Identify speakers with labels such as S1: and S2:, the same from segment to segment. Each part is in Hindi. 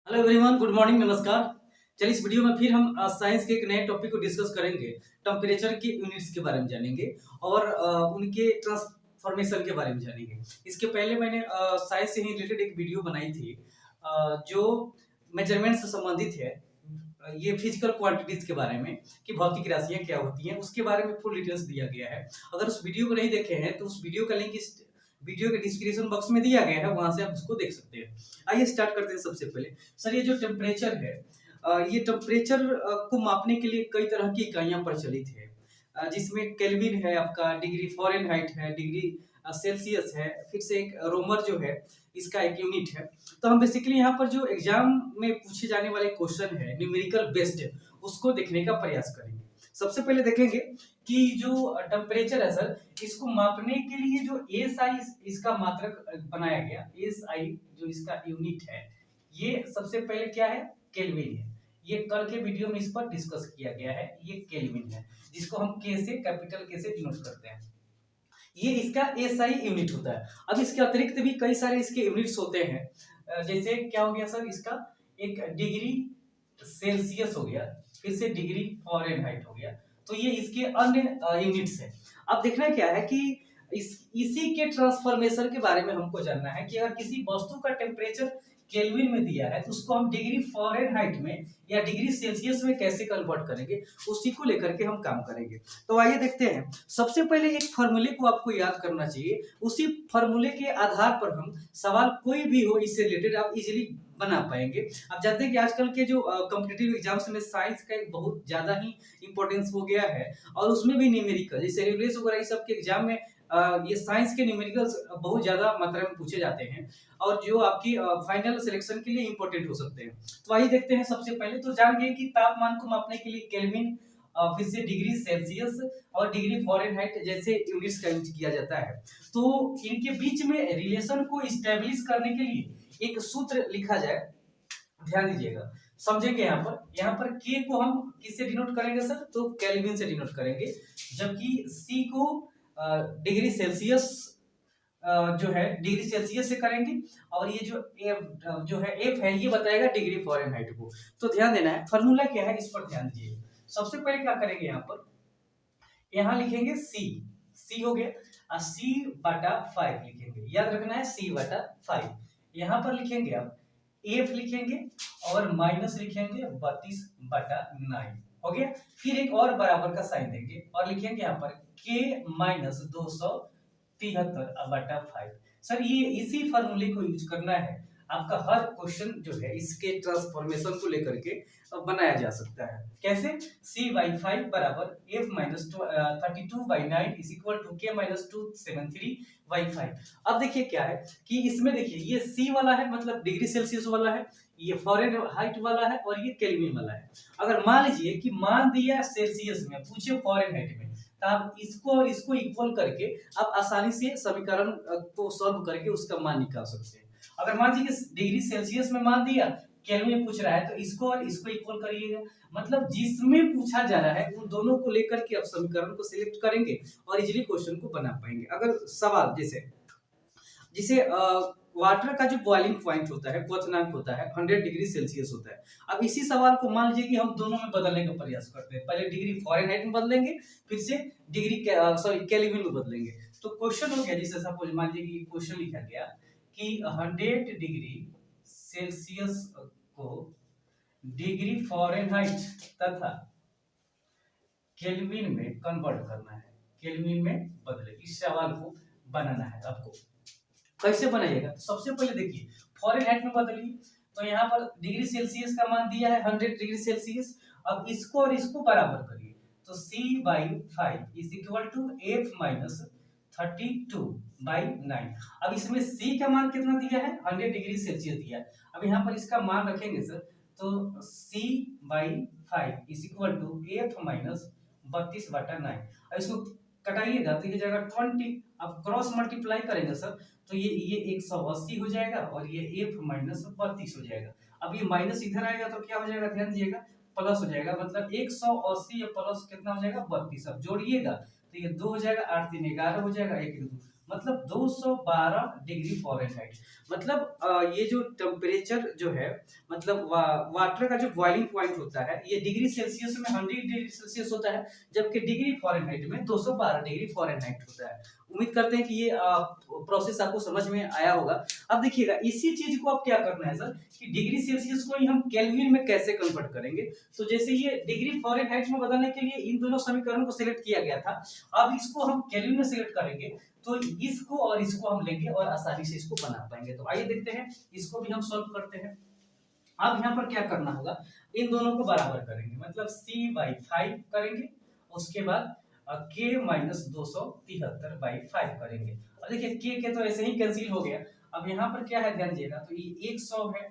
S1: हेलो एवरीवन, गुड मॉर्निंग, नमस्कार। चलिए इस वीडियो में फिर हम साइंस के एक नए टॉपिक को डिस्कस करेंगे। टेम्परेचर की यूनिट्स के बारे में जानेंगे और उनके ट्रांसफॉर्मेशन के बारे में जानेंगे। इसके पहले मैंने साइंस से ही रिलेटेड एक वीडियो बनाई थी जो मेजरमेंट से संबंधित है। ये फिजिकल क्वांटिटीज के बारे में कि भौतिक राशियां क्या होती हैं, उसके बारे में फुल डिटेल्स दिया गया है। अगर उस वीडियो को नहीं देखे हैं तो उस वीडियो का लिंक इस वीडियो के डिस्क्रिप्शन बॉक्स में दिया गया है, वहां से आप उसको देख सकते हैं। आइए स्टार्ट करते हैं। सबसे पहले सर, ये जो टेम्परेचर है, ये टेम्परेचर को मापने के लिए कई तरह की इकाइयां प्रचलित है, जिसमें केल्विन है, आपका डिग्री फ़ारेनहाइट है, डिग्री सेल्सियस है, फिर से एक रोमर जो है इसका एक यूनिट है। तो हम बेसिकली यहाँ पर जो एग्जाम में पूछे जाने वाले क्वेश्चन है न्यूमेरिकल बेस्ड, उसको देखने का प्रयास करेंगे। सबसे पहले देखेंगे कि जो टेम्परेचर है सर, इसको मापने के लिए जो एसआई इसका मात्रक बनाया गया, एसआई जो इसका यूनिट है, ये सबसे पहले क्या है, केल्विन है। ये कल के वीडियो में इस पर डिस्कस किया गया है। ये केल्विन है, जिसको हम के से, कैपिटल के से डिनोट करते हैं। ये इसका एसआई यूनिट होता है। अब इसके अतिरिक्त भी कई सारे इसके यूनिट्स होते हैं। जैसे क्या हो गया सर, इसका एक डिग्री सेल्सियस हो गया, फिर से डिग्री फ़ारेनहाइट हो गया। तो ये इसके अन्य यूनिट्स हैं। अब देखना क्या है कि इसी के ट्रांसफॉर्मेशन के बारे में हमको जानना है कि अगर किसी वस्तु का टेम्परेचर केल्विन में दिया है तो उसको हम डिग्री फ़ारेनहाइट में या डिग्री सेल्सियस में कैसे कन्वर्ट करेंगे, उसी को लेकर के हम काम करेंगे। तो आइए देखते हैं। सबसे पहले एक फॉर्मूले को आपको याद करना चाहिए। उसी फॉर्मूले के आधार पर हम सवाल कोई भी हो इससे रिलेटेड आप इजीली बना पाएंगे। आप जानते हैं कि आजकल के जो कॉम्पिटिटिव एग्जाम्स में साइंस का एक बहुत ज्यादा ही इंपॉर्टेंस हो गया है, और उसमें भी न्यूमेरिकल, जैसे रेलवेज वगैरह इस सब के एग्जाम में ये साइंस के न्यूमेरिकल्स बहुत ज्यादा मात्रा में पूछे जाते हैं, और जो आपकी फाइनल सिलेक्शन के लिए इंपॉर्टेंट हो सकते हैं। तो आइए देखते हैं। सबसे पहले तो जान गए कि तापमान को मापने के लिए केल्विन, फिर से डिग्री सेल्सियस और डिग्री फ़ारेनहाइट जैसे यूनिट्स का यूज किया जाता है। तो इनके बीच में रिलेशन को इस्टेब्लिश करने के लिए एक सूत्र लिखा जाए। ध्यान दीजिएगा, समझेंगे। यहाँ पर के को हम किससे डिनोट करेंगे सर, तो केल्विन से डिनोट करेंगे। जबकि सी को डिग्री सेल्सियस जो है डिग्री सेल्सियस से करेंगे, और ये जो एफ जो है एफ है, ये बताएगा डिग्री फ़ारेनहाइट को। तो ध्यान देना है, फार्मूला क्या है इस पर ध्यान दीजिए। सबसे पहले क्या करेंगे, यहाँ लिखेंगे सी। सी हो गया, और सी बटा 5 लिखेंगे। याद रखना है, सी बटा 5। यहाँ पर लिखेंगे आप एफ लिखेंगे, और माइनस लिखेंगे 32 बटा 9। हो गया। फिर एक और बराबर का साइन देंगे और लिखेंगे यहाँ पर के माइनस 273 बटा 5। सर, ये इसी फॉर्मूले को यूज करना है। आपका हर क्वेश्चन जो है इसके ट्रांसफॉर्मेशन को लेकर के बनाया जा सकता है। कैसे, c बाई 5 बराबर f minus 32 by 9 is equal to k minus 273 by 5। अब देखिए क्या है कि इसमें देखिए ये c वाला है, मतलब डिग्री सेल्सियस वाला है, ये फ़ारेनहाइट वाला है, और ये केल्विन वाला है। अगर मान लीजिए कि मान दिया सेल्सियस में, पूछे फ़ारेनहाइट में, तो आप इसको और इसको इक्वल करके आप आसानी से समीकरण को सॉल्व करके उसका मान निकाल सकते हैं। अगर मान लीजिए डिग्री सेल्सियस में मान दिया, केल्विन में पूछ रहा है, तो इसको और इसको इक्वल करिएगा। मतलब जिसमें पूछा जा रहा है उन दोनों को लेकर के आप समीकरण को सिलेक्ट करेंगे और इजीली क्वेश्चन को बना पाएंगे। अगर सवाल जैसे जिसे वाटर का जो बॉइलिंग पॉइंट होता है, क्वथनांक होता है, 100 डिग्री सेल्सियस होता है। अब इसी सवाल को मान लीजिए कि हम दोनों में बदलने का प्रयास करते हैं। पहले डिग्री फ़ारेनहाइट में बदलेंगे, फिर से डिग्री केल्विन में बदलेंगे। तो क्वेश्चन हो गया, जिसे सपोज मान लीजिए कि क्वेश्चन लिखा गया कि 100 डिग्री सेल्सियस को डिग्री फ़ारेनहाइट तथा केल्विन में कन्वर्ट करना है, केल्विन में बदले। इस सवाल को बनाना है आपको। कैसे बनाइएगा, सबसे पहले देखिए फ़ारेनहाइट में बदलिए। तो यहाँ पर डिग्री सेल्सियस का मान दिया है 100 डिग्री सेल्सियस। अब इसको और इसको बराबर करिए, तो c by 5 is equal to f minus 32 by 9। अब इसमें c का मान कितना दिया है, 100 डिग्री सेल्सियस दिया है। अब यहाँ पर इसका मान रखेंगे सर, तो c by 5 is equal to f minus 32 बटा 9। अब इसको कटाइएगा तो ये जाएगा 20। अब क्रॉस मल्टीप्लाई करेंगे सर, तो ये 180 हो जाएगा, और ये f माइनस 32 हो जाएगा। अब ये माइनस इधर आएगा तो क्या हो जाएगा, ध्यान दीजिएगा, प्लस हो जाएगा। मतलब 180 प्लस कितना हो जाएगा, 32। अब जोड़िएगा तो ये 2 हो जाएगा, 8 3 11 हो जाएगा, 1 2 मतलब 212 डिग्री फ़ारेनहाइट। मतलब ये जो टेम्परेचर जो है, मतलब वाटर का जो बॉइलिंग पॉइंट होता है ये डिग्री सेल्सियस में 100 डिग्री सेल्सियस होता है, जबकि डिग्री फ़ारेनहाइट में 212 डिग्री फ़ारेनहाइट होता है। उम्मीद करते हैं कि ये प्रोसेस आपको समझ में आया होगा। अब देखिएगा इसी चीज को आप क्या करना है सर, कि डिग्री सेल्सियस को ही हम केल्विन में कैसे कन्वर्ट करेंगे। तो जैसे ये डिग्री फ़ारेनहाइट में बदलने के लिए इन दोनों समीकरणों को सिलेक्ट किया गया था, अब इसको हम केल्विन में सिलेक्ट करेंगे तो इसको और इसको हम लेंगे और आसानी से इसको बना पाएंगे। तो आइए देखते हैं, इसको भी हम सॉल्व करते हैं। अब यहाँ पर क्या करना होगा, इन दोनों को बराबर करेंगे, मतलब c/5 करेंगे, उसके बाद k माइनस 273/5 करेंगे। अब देखिए k तो ऐसे ही कैंसिल हो गया। अब यहाँ पर क्या है ध्यान दीजिएगा, तो ये 100 है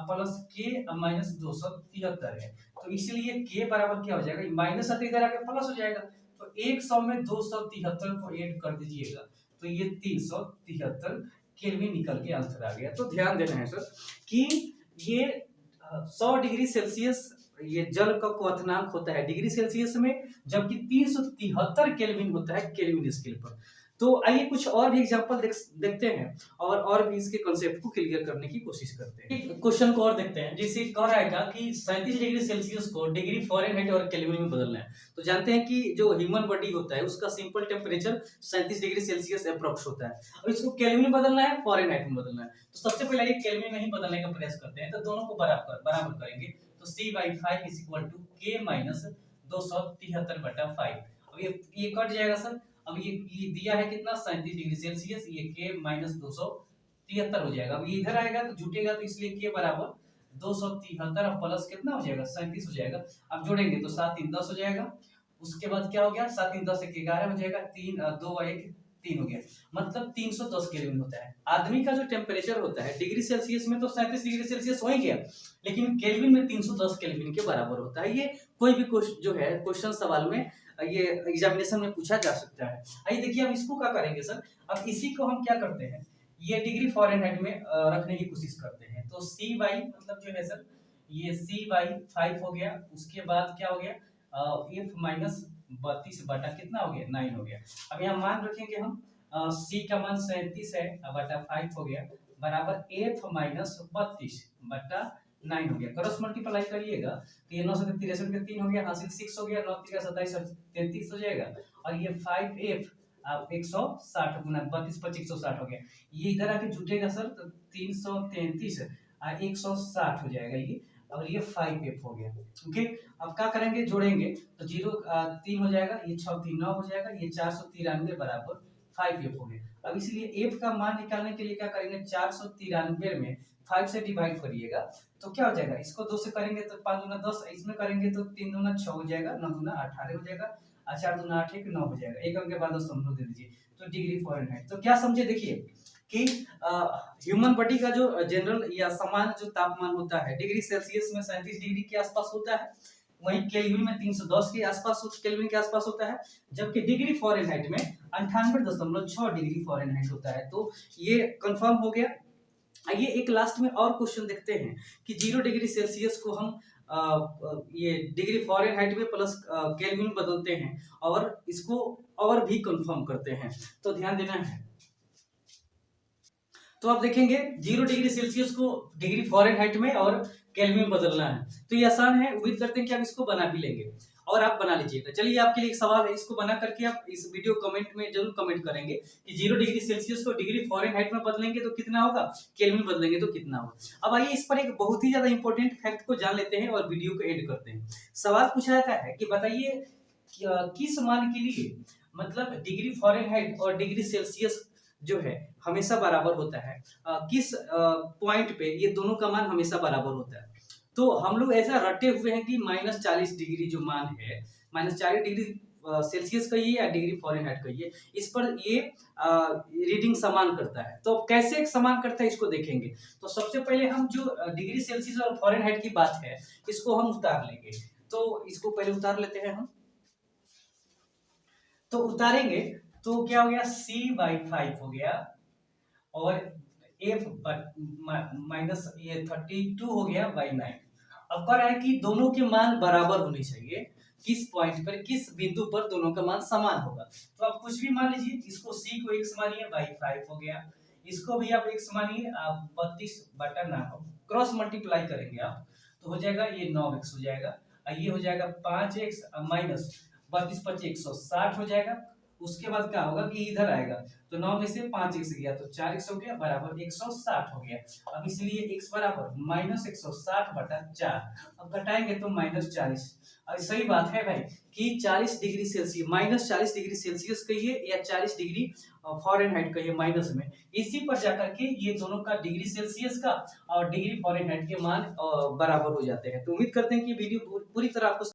S1: प्लस k माइनस 273 है, तो इसलिए k बराबर क्या हो जाएगा, माइनस इधर आके प्लस हो जाएगा। तो 100 में 273 को ऐड कर दीजिएगा, तो ये 373 केल्विन निकल के आंसर आ गया। तो ध्यान देना है सर कि ये 100 डिग्री सेल्सियस ये जल का क्वथनांक होता है डिग्री सेल्सियस में, जबकि 373 केल्विन होता है केल्विन स्केल पर। तो आइए कुछ और भी एग्जांपल देखते हैं और भी इसके कॉन्सेप्ट को क्लियर करने की कोशिश करते हैं। एक क्वेश्चन को और देखते हैं, जैसे कह रहा है कि 37 डिग्री सेल्सियस को डिग्री फ़ारेनहाइट और केल्विन में बदलना है। तो जानते हैं कि जो ह्यूमन बॉडी होता है उसका simple temperature 37 degree Celsius approx होता है, और इसको केल्विन में बदलना है, फ़ारेनहाइट में बदलना है। तो सबसे पहले ये केल्विन में ही बदलने का प्रयास करते हैं, तो दोनों को बराबर करेंगे। तो c/5 is equal to k minus 273/5। अब ये कट जाएगा सर। अब ये दिया है कितना 37 डिग्री सेल्सियस, ये k माइनस 273 हो जाएगा। अब ये इधर आएगा तो जुटेगा, तो इसलिए k बराबर 273 प्लस कितना हो जाएगा 37 हो जाएगा। अब जोड़ेंगे तो 7 3 10 हो जाएगा। उसके बाद क्या हो गया 7 3 10 1 11 हो जाएगा, 3 2 1 3 हो गया, मतलब 310 केल्विन होता है। आदमी का जो टेम्परेचर होता है डिग्री सेल्सियस में तो 37 डिग्री सेल्सियस हो ही गया, लेकिन केल्विन में 310 केल्विन के बराबर होता है। ये कोई भी जो है क्वेश्चन सवाल में ये एग्जामिनेशन में पूछा जा सकता है। आइए देखिए अब इसको क्या करेंगे सर, अब इसी को हम क्या करते हैं, ये डिग्री फ़ारेनहाइट में रखने की कोशिश करते हैं। तो c/, मतलब जो है सर ये c/5 हो गया, उसके बाद क्या हो गया f माइनस 32 बटा कितना हो गया 9 हो गया। अब यहाँ मान रखेंगे हम c का मान 37 है बटा 5 हो गया, बराबर f माइनस 32 बटा 9 हो गया। क्रॉस मल्टीप्लाई करिएगा तो ये 9 से 63 के 3 हो गया, हासिल 6 हो गया, 9 3 27 33 हो जाएगा, और ये 5f अब 160 गुना 32 25 160 हो गया। ये इधर आके जुटेगा सर तो 333 160 हो जाएगा ये, और ये 5f हो गया। ओके, अब क्या करेंगे जोड़ेंगे तो 0 3 हो जाएगा, ये 6 3 9 हो जाएगा, ये 493 बराबर 5f हो गया। अब इसलिए f का मान निकालने के लिए क्या करेंगे, 493 में 5 से डिवाइड करिएगा तो क्या हो जाएगा, इसको 2 से करेंगे तो 5 दूना 10, इसमें करेंगे तो 3 दूना 6 हो जाएगा, 9 दूना 18 हो जाएगा, 4 दूना 8 9 हो जाएगा। एक अंक के बाद 10 दे दीजिए, तो डिग्री फ़ारेनहाइट। तो क्या समझे, देखिए कि ह्यूमन बॉडी का जो जनरल या सामान्य जो तापमान होता है डिग्री सेल्सियस में 37 डिग्री के आसपास होता है, वहीं केल्विन में 310 के आसपास केल्विन के आसपास होता है, जबकि डिग्री फ़ारेनहाइट में 98.6 डिग्री फ़ारेनहाइट होता है। तो ये कंफर्म हो गया। आइए एक लास्ट में और क्वेश्चन देखते हैं कि 0 डिग्री सेल्सियस को हम ये डिग्री फ़ारेनहाइट में प्लस केल्विन में बदलते हैं और इसको और भी कंफर्म करते हैं। तो ध्यान देना है, तो आप देखेंगे 0 डिग्री सेल्सियस को डिग्री फ़ारेनहाइट में और केल्विन में बदलना है, तो ये आसान है। उम्मीद करते हैं कि आप इसको बना भी लेंगे और आप बना लीजिएगा। चलिए आपके लिए एक सवाल है, इसको बना करके आप इस वीडियो कमेंट में जरूर कमेंट करेंगे कि 0 डिग्री सेल्सियस को डिग्री फ़ारेनहाइट में बदलेंगे तो कितना होगा, केल्विन में बदलेंगे तो कितना होगा। अब आइए इस पर एक बहुत ही ज्यादा इंपॉर्टेंट फैक्ट को जान लेते हैं और वीडियो को एंड करते हैं। सवाल पूछा जाता है कि बताइए किस मान के लिए मतलब डिग्री फ़ारेनहाइट और डिग्री सेल्सियस जो है हमेशा बराबर होता है, किस पॉइंट पे ये दोनों का मान हमेशा बराबर होता है। तो हम लोग ऐसा रटे हुए हैं कि -40 डिग्री जो मान है, -40 डिग्री सेल्सियस कहिए या डिग्री फ़ारेनहाइट कहिए, इस पर ये रीडिंग समान करता है। तो कैसे समान करता है इसको देखेंगे। तो सबसे पहले हम जो डिग्री सेल्सियस और फ़ारेनहाइट की बात है इसको हम उतार लेंगे। तो इसको पहले उतार लेते हैं हम। तो उतारेंगे तो क्या हो गया c/5 हो गया, और f माइनस ये 32 हो गया बाई 9। अब कह रहा है कि दोनों के मान बराबर होने चाहिए, किस पॉइंट पर, किस बिंदु पर दोनों का मान समान होगा। तो आप कुछ भी मान लीजिए, इसको c को x मानिए, बाई 5 हो गया, इसको भी आप x मानिए, आप 32/9 क्रॉस मल्टीप्लाई करेंगे आप, तो हो जाएगा ये 9x हो जाएगा, और ये हो जाएगा 5x माइनस 32 25 160 हो जाएगा। उसके बाद क्या होगा कि इधर आएगा, तो 9 में से 5x गया तो 4x हो गया, बराबर 160 हो गया। अब इसलिए x बराबर माइनस 160/4, अब घटाएंगे तो माइनस 40। और सही बात है भाई कि 40 degree Celsius, minus 40 degree Celsius कहिए या 40 डिग्री फॉरेनहाइट कहिए माइनस में, इसी पर जाकर के ये दोनों का डिग्री सेल्सियस का और डिग्री फॉरेनहाइट के मान बराबर हो जाते हैं। तो उम्मीद करते हैं कि वीडियो पूरी तरह आपको